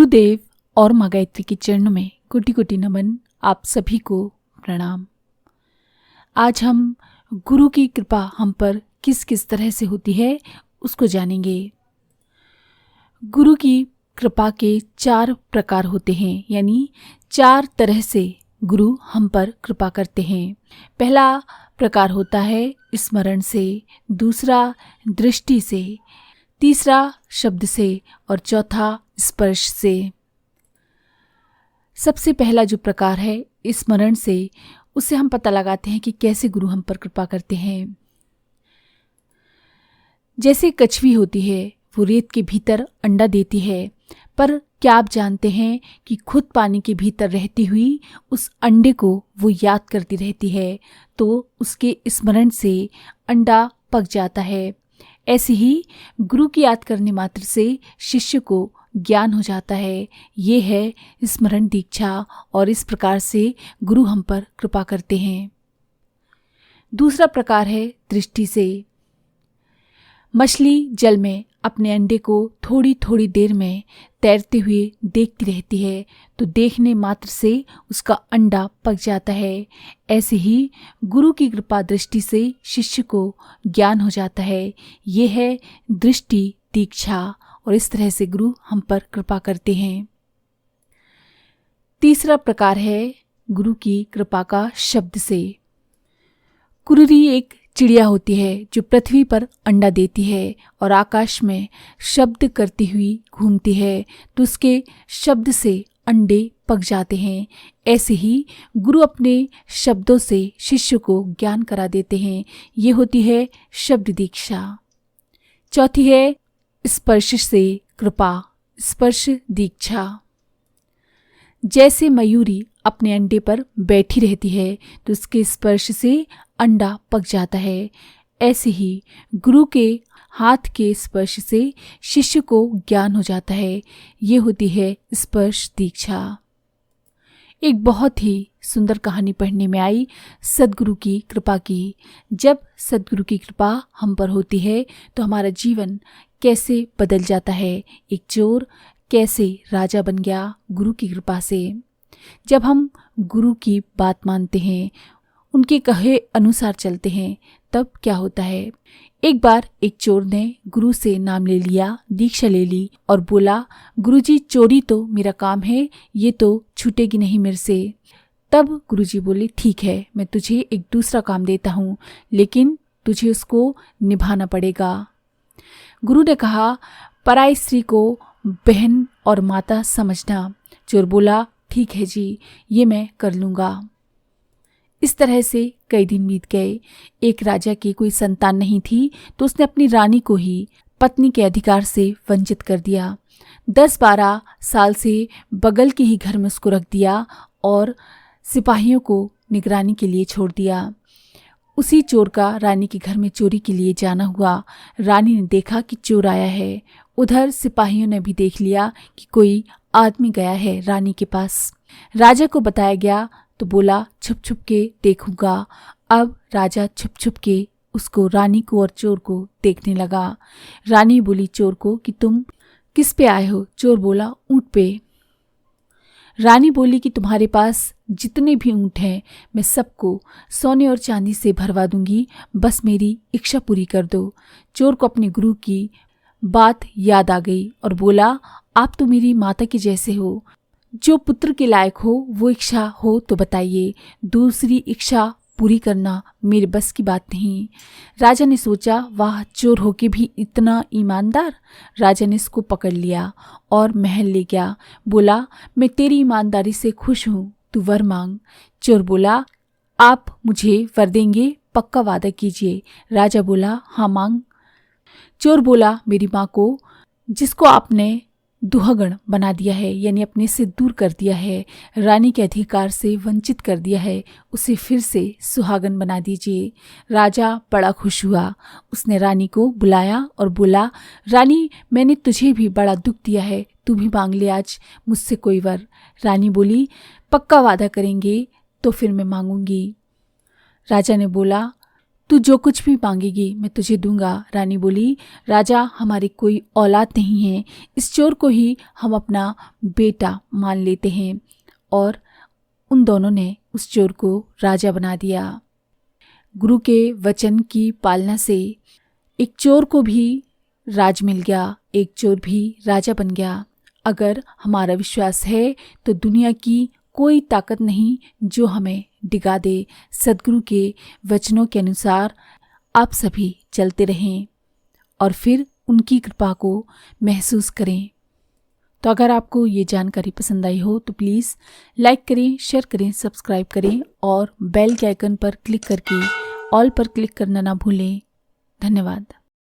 गुरुदेव और माँ गायत्री के चरणों में कोटि कोटि नमन। आप सभी को प्रणाम। आज हम गुरु की कृपा हम पर किस किस तरह से होती है उसको जानेंगे। गुरु की कृपा के 4 प्रकार होते हैं, यानी 4 तरह से गुरु हम पर कृपा करते हैं। पहला प्रकार होता है स्मरण से, दूसरा दृष्टि से, तीसरा शब्द से और चौथा स्पर्श से। सबसे पहला जो प्रकार है स्मरण से, उससे हम पता लगाते हैं कि कैसे गुरु हम पर कृपा करते हैं। जैसे कछवी होती है, वो रेत के भीतर अंडा देती है, पर क्या आप जानते हैं कि खुद पानी के भीतर रहती हुई उस अंडे को वो याद करती रहती है, तो उसके स्मरण से अंडा पक जाता है। ऐसे ही गुरु की याद करने मात्र से शिष्य को ज्ञान हो जाता है। ये है स्मरण दीक्षा, और इस प्रकार से गुरु हम पर कृपा करते हैं। दूसरा प्रकार है दृष्टि से। मछली जल में अपने अंडे को थोड़ी थोड़ी देर में तैरते हुए देखती रहती है, तो देखने मात्र से उसका अंडा पक जाता है। ऐसे ही गुरु की कृपा दृष्टि से शिष्य को ज्ञान हो जाता है। ये है दृष्टि दीक्षा, और इस तरह से गुरु हम पर कृपा करते हैं। तीसरा प्रकार है गुरु की कृपा का शब्द से। कुरुरी एक चिड़िया होती है जो पृथ्वी पर अंडा देती है और आकाश में शब्द करती हुई घूमती है, तो उसके शब्द से अंडे पक जाते हैं। ऐसे ही गुरु अपने शब्दों से शिष्य को ज्ञान करा देते हैं। ये होती है शब्द दीक्षा। चौथी है स्पर्श से कृपा, स्पर्श दीक्षा। जैसे मयूरी अपने अंडे पर बैठी रहती है, तो उसके स्पर्श से अंडा पक जाता है। ऐसे ही गुरु के हाथ के स्पर्श से शिष्य को ज्ञान हो जाता है। ये होती है स्पर्श दीक्षा। एक बहुत ही सुंदर कहानी पढ़ने में आई सद्गुरु की कृपा की। जब सद्गुरु की कृपा हम पर होती है तो हमारा जीवन कैसे बदल जाता है। एक चोर कैसे राजा बन गया गुरु की कृपा से। जब हम गुरु की बात मानते हैं, उनके कहे अनुसार चलते हैं, तब क्या होता है। एक बार एक चोर ने गुरु से नाम ले लिया, दीक्षा ले ली और बोला, गुरुजी चोरी तो मेरा काम है, ये तो छूटेगी नहीं मेरे से। तब गुरुजी बोले, ठीक है, मैं तुझे एक दूसरा काम देता हूँ, लेकिन तुझे उसको निभाना पड़ेगा। गुरु ने कहा, पराई स्त्री को बहन और माता समझना। चोर बोला, ठीक है जी, ये मैं कर लूँगा। इस तरह से कई दिन बीत गए। एक राजा की कोई संतान नहीं थी, तो उसने अपनी रानी को ही पत्नी के अधिकार से वंचित कर दिया। 10-12 साल से बगल के ही घर में उसको रख दिया और सिपाहियों को निगरानी के लिए छोड़ दिया। उसी चोर का रानी के घर में चोरी के लिए जाना हुआ। रानी ने देखा कि चोर आया है। उधर सिपाहियों ने भी देख लिया कि कोई आदमी गया है रानी के पास। राजा को बताया गया तो बोला, छुप छुप के देखूंगा। अब राजा छुप छुप के उसको, रानी को और चोर को देखने लगा। रानी बोली चोर को कि तुम किस पे आए हो? चोर बोला, ऊंट पे। रानी बोली कि तुम्हारे पास जितने भी ऊंट हैं, मैं सबको सोने और चांदी से भरवा दूंगी, बस मेरी इच्छा पूरी कर दो। चोर को अपने गुरु की बात याद आ गई और बोला, आप तो मेरी माता के जैसे हो, जो पुत्र के लायक हो वो इच्छा हो तो बताइए, दूसरी इच्छा पूरी करना मेरे बस की बात नहीं। राजा ने सोचा, वाह, चोर होके भी इतना ईमानदार। राजा ने इसको पकड़ लिया और महल ले गया। बोला, मैं तेरी ईमानदारी से खुश हूँ, तू वर मांग। चोर बोला, आप मुझे वर देंगे? पक्का वादा कीजिए। राजा बोला, हाँ मांग। चोर बोला, मेरी माँ को, जिसको आपने दुहागण बना दिया है, यानी अपने से दूर कर दिया है, रानी के अधिकार से वंचित कर दिया है, उसे फिर से सुहागन बना दीजिए। राजा बड़ा खुश हुआ। उसने रानी को बुलाया और बोला, रानी, मैंने तुझे भी बड़ा दुख दिया है, तू भी मांग ले आज मुझसे कोई वर। रानी बोली, पक्का वादा करेंगे तो फिर मैं मांगूंगी। राजा ने बोला, तू जो कुछ भी मांगेगी मैं तुझे दूंगा। रानी बोली, राजा हमारी कोई औलाद नहीं है, इस चोर को ही हम अपना बेटा मान लेते हैं। और उन दोनों ने उस चोर को राजा बना दिया। गुरु के वचन की पालना से एक चोर को भी राज मिल गया, एक चोर भी राजा बन गया। अगर हमारा विश्वास है तो दुनिया की कोई ताकत नहीं जो हमें डिगा दे। सद्गुरु के वचनों के अनुसार आप सभी चलते रहें और फिर उनकी कृपा को महसूस करें। तो अगर आपको ये जानकारी पसंद आई हो तो प्लीज़ लाइक करें, शेयर करें, सब्सक्राइब करें और बेल के आइकन पर क्लिक करके ऑल पर क्लिक करना ना भूलें। धन्यवाद।